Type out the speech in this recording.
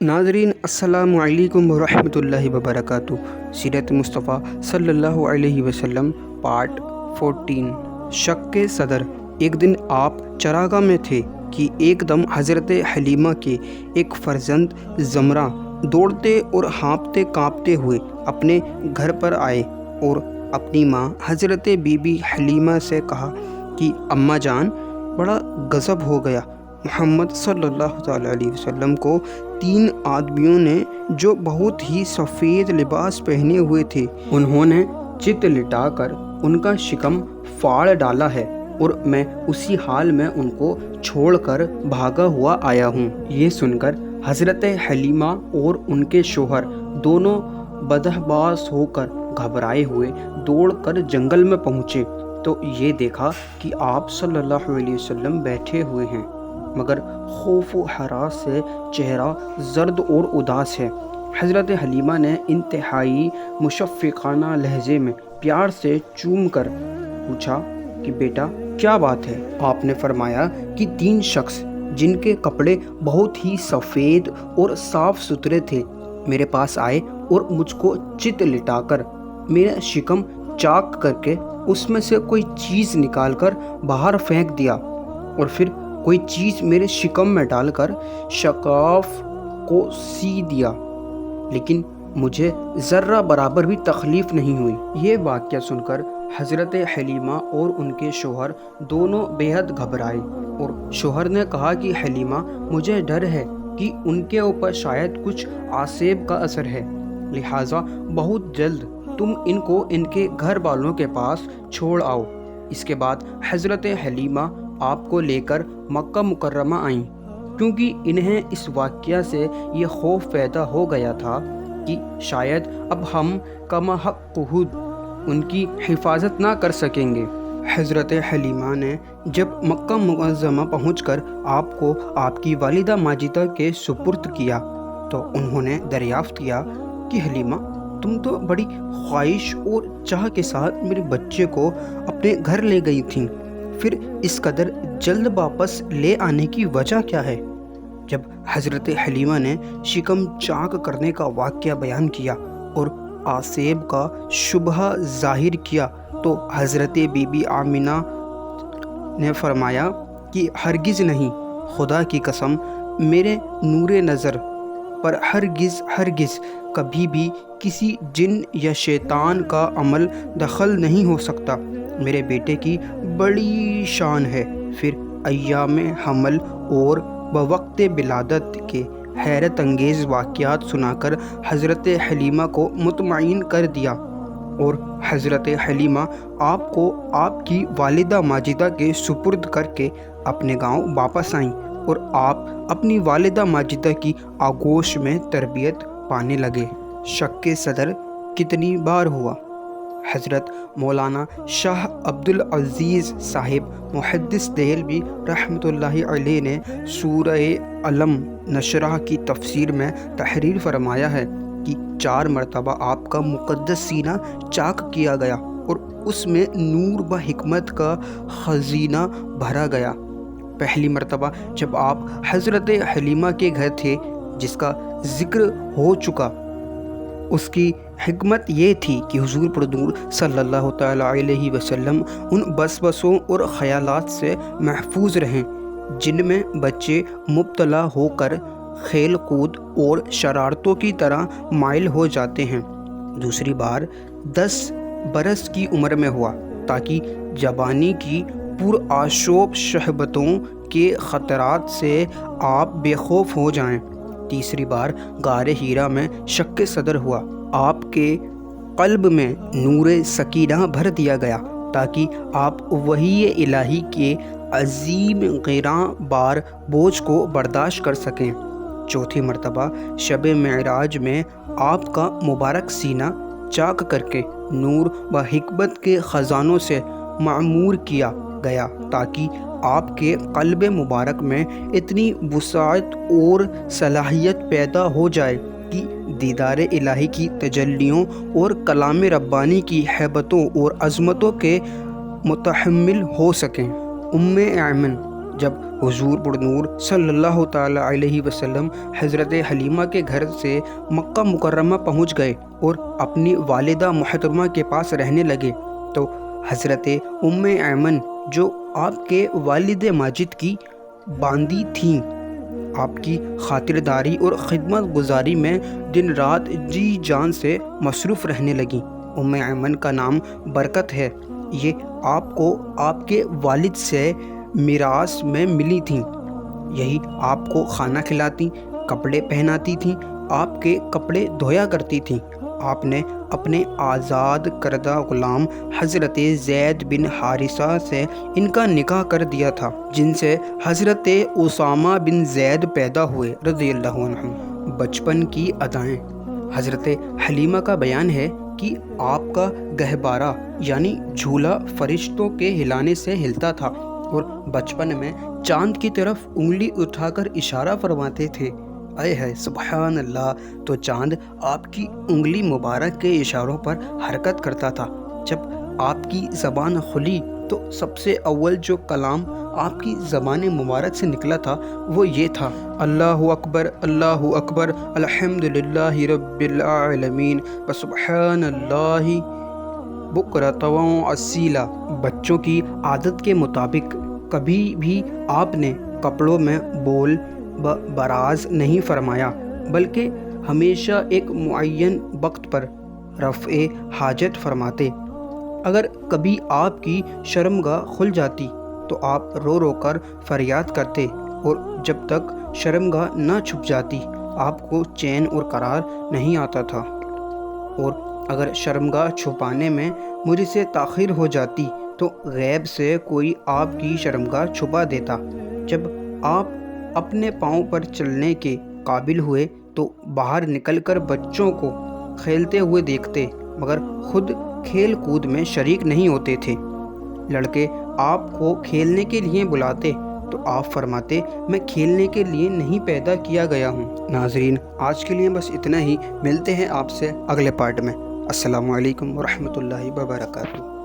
ناظرین السلام علیکم ورحمۃ اللہ وبرکاتہ۔ سیرت مصطفیٰ صلی اللہ علیہ وسلم پارٹ 14۔ شک کے صدر۔ ایک دن آپ چراگاہ میں تھے کہ ایک دم حضرت حلیمہ کے ایک فرزند زمرہ دوڑتے اور ہانپتے کانپتے ہوئے اپنے گھر پر آئے اور اپنی ماں حضرت بی بی حلیمہ سے کہا کہ اماں جان، بڑا غضب ہو گیا، محمد صلی اللہ تعالیٰ علیہ وسلم کو 3 آدمیوں نے جو بہت ہی سفید لباس پہنے ہوئے تھے، انہوں نے چت لٹا کر ان کا شکم پھاڑ ڈالا ہے اور میں اسی حال میں ان کو چھوڑ کر بھاگا ہوا آیا ہوں۔ یہ سن کر حضرت حلیمہ اور ان کے شوہر دونوں بدحواس ہو کر گھبرائے ہوئے دوڑ کر جنگل میں پہنچے تو یہ دیکھا کہ آپ صلی اللہ علیہ وسلم بیٹھے ہوئے ہیں، مگر خوف و ہراس سے چہرہ زرد اور اداس ہے۔ حضرت حلیمہ نے انتہائی مشفقانہ لہجے میں پیار سے چوم کر پوچھا کہ بیٹا کیا بات ہے؟ آپ نے فرمایا کہ 3 شخص جن کے کپڑے بہت ہی سفید اور صاف ستھرے تھے میرے پاس آئے اور مجھ کو چت لٹا کر میرا شکم چاک کر کے اس میں سے کوئی چیز نکال کر باہر پھینک دیا اور پھر کوئی چیز میرے شکم میں ڈال کر شکاف کو سی دیا، لیکن مجھے ذرہ برابر بھی تکلیف نہیں ہوئی۔ یہ واقعہ سن کر حضرت حلیمہ اور ان کے شوہر دونوں بے حد گھبرائے اور شوہر نے کہا کہ حلیمہ، مجھے ڈر ہے کہ ان کے اوپر شاید کچھ آسیب کا اثر ہے، لہٰذا بہت جلد تم ان کو ان کے گھر والوں کے پاس چھوڑ آؤ۔ اس کے بعد حضرت حلیمہ آپ کو لے کر مکہ مکرمہ آئیں، کیونکہ انہیں اس واقعہ سے یہ خوف پیدا ہو گیا تھا کہ شاید اب ہم کما حق عہد ان کی حفاظت نہ کر سکیں گے۔ حضرت حلیمہ نے جب مکہ معظمہ پہنچ کر آپ کو آپ کی والدہ ماجدہ کے سپرد کیا تو انہوں نے دریافت کیا کہ حلیمہ، تم تو بڑی خواہش اور چاہ کے ساتھ میرے بچے کو اپنے گھر لے گئی تھیں، پھر اس قدر جلد واپس لے آنے کی وجہ کیا ہے؟ جب حضرت حلیمہ نے شکم چاک کرنے کا واقعہ بیان کیا اور آسیب کا شبہ ظاہر کیا تو حضرت بی بی آمنہ نے فرمایا کہ ہرگز نہیں، خدا کی قسم، میرے نور نظر پر ہرگز کبھی بھی کسی جن یا شیطان کا عمل دخل نہیں ہو سکتا۔ میرے بیٹے کی بڑی شان ہے۔ پھر ایام حمل اور بوقت ولادت کے حیرت انگیز واقعات سنا کر حضرت حلیمہ کو مطمئن کر دیا اور حضرت حلیمہ آپ کو آپ کی والدہ ماجدہ کے سپرد کر کے اپنے گاؤں واپس آئیں اور آپ اپنی والدہ ماجدہ کی آغوش میں تربیت پانے لگے۔ شک کے صدر کتنی بار ہوا؟ حضرت مولانا شاہ عبد العزیز صاحب محدث دہلوی رحمۃ اللہ علیہ نے سورہ علم نشرح کی تفسیر میں تحریر فرمایا ہے کہ 4 مرتبہ آپ کا مقدس سینہ چاک کیا گیا اور اس میں نور و حکمت کا خزینہ بھرا گیا۔ پہلی مرتبہ جب آپ حضرت حلیمہ کے گھر تھے، جس کا ذکر ہو چکا، اس کی حکمت یہ تھی کہ حضور پر نور صلی اللہ تعالیٰ علیہ وسلم ان وسوسوں اور خیالات سے محفوظ رہیں جن میں بچے مبتلا ہو کر کھیل کود اور شرارتوں کی طرح مائل ہو جاتے ہیں۔ دوسری بار 10 برس کی عمر میں ہوا تاکہ جوانی کی پرآشوب شہبتوں کے خطرات سے آپ بے خوف ہو جائیں۔ تیسری بار غار ہیرا میں شک صدر ہوا، آپ کے قلب میں نور سکینہ بھر دیا گیا تاکہ آپ وحی الہی کے عظیم گراں بار بوجھ کو برداشت کر سکیں۔ چوتھی مرتبہ شب معراج میں آپ کا مبارک سینہ چاک کر کے نور و حکمت کے خزانوں سے معمور کیا گیا تاکہ آپ کے قلب مبارک میں اتنی وسعت اور صلاحیت پیدا ہو جائے کہ دیدار الہی کی تجلیوں اور کلام ربانی کی ہیبتوں اور عظمتوں کے متحمل ہو سکیں۔ ام ایمن جب حضور پر نور صلی اللہ تعالی علیہ وسلم حضرت حلیمہ کے گھر سے مکہ مکرمہ پہنچ گئے اور اپنی والدہ محترمہ کے پاس رہنے لگے تو حضرت ام ایمن جو آپ کے والد ماجد کی باندی تھیں، آپ کی خاطرداری اور خدمت گزاری میں دن رات جی جان سے مصروف رہنے لگیں۔ ام ایمن کا نام برکت ہے، یہ آپ کو آپ کے والد سے میراث میں ملی تھیں۔ یہی آپ کو کھانا کھلاتی، کپڑے پہناتی تھیں، آپ کے کپڑے دھویا کرتی تھیں۔ آپ نے اپنے آزاد کردہ غلام حضرت زید بن حارثہ سے ان کا نکاح کر دیا تھا، جن سے حضرت اسامہ بن زید پیدا ہوئے رضی اللہ عنہ۔ بچپن کی ادائیں۔ حضرت حلیمہ کا بیان ہے کہ آپ کا گہوارہ یعنی جھولا فرشتوں کے ہلانے سے ہلتا تھا اور بچپن میں چاند کی طرف انگلی اٹھا کر اشارہ فرماتے تھے۔ اے ہے سبحان اللہ، تو چاند آپ کی انگلی مبارک کے اشاروں پر حرکت کرتا تھا۔ جب آپ کی زبان کھلی تو سب سے اول جو کلام آپ کی زبان مبارک سے نکلا تھا وہ یہ تھا، اللہ اکبر الحمدللہ رب العالمین وسبحان اللہ بکرۃ وأصیلا۔ بچوں کی عادت کے مطابق کبھی بھی آپ نے کپڑوں میں بول براز نہیں فرمایا، بلکہ ہمیشہ ایک معین وقت پر رفع حاجت فرماتے۔ اگر کبھی آپ کی شرمگاہ کھل جاتی تو آپ رو رو کر فریاد کرتے، اور جب تک شرمگاہ نہ چھپ جاتی آپ کو چین اور قرار نہیں آتا تھا، اور اگر شرمگاہ چھپانے میں مجھ سے تاخیر ہو جاتی تو غیب سے کوئی آپ کی شرمگاہ چھپا دیتا۔ جب آپ اپنے پاؤں پر چلنے کے قابل ہوئے تو باہر نکل کر بچوں کو کھیلتے ہوئے دیکھتے، مگر خود کھیل کود میں شریک نہیں ہوتے تھے۔ لڑکے آپ کو کھیلنے کے لیے بلاتے تو آپ فرماتے، میں کھیلنے کے لیے نہیں پیدا کیا گیا ہوں۔ ناظرین، آج کے لیے بس اتنا ہی، ملتے ہیں آپ سے اگلے پارٹ میں۔ السلام علیکم ورحمۃ اللہ وبرکاتہ۔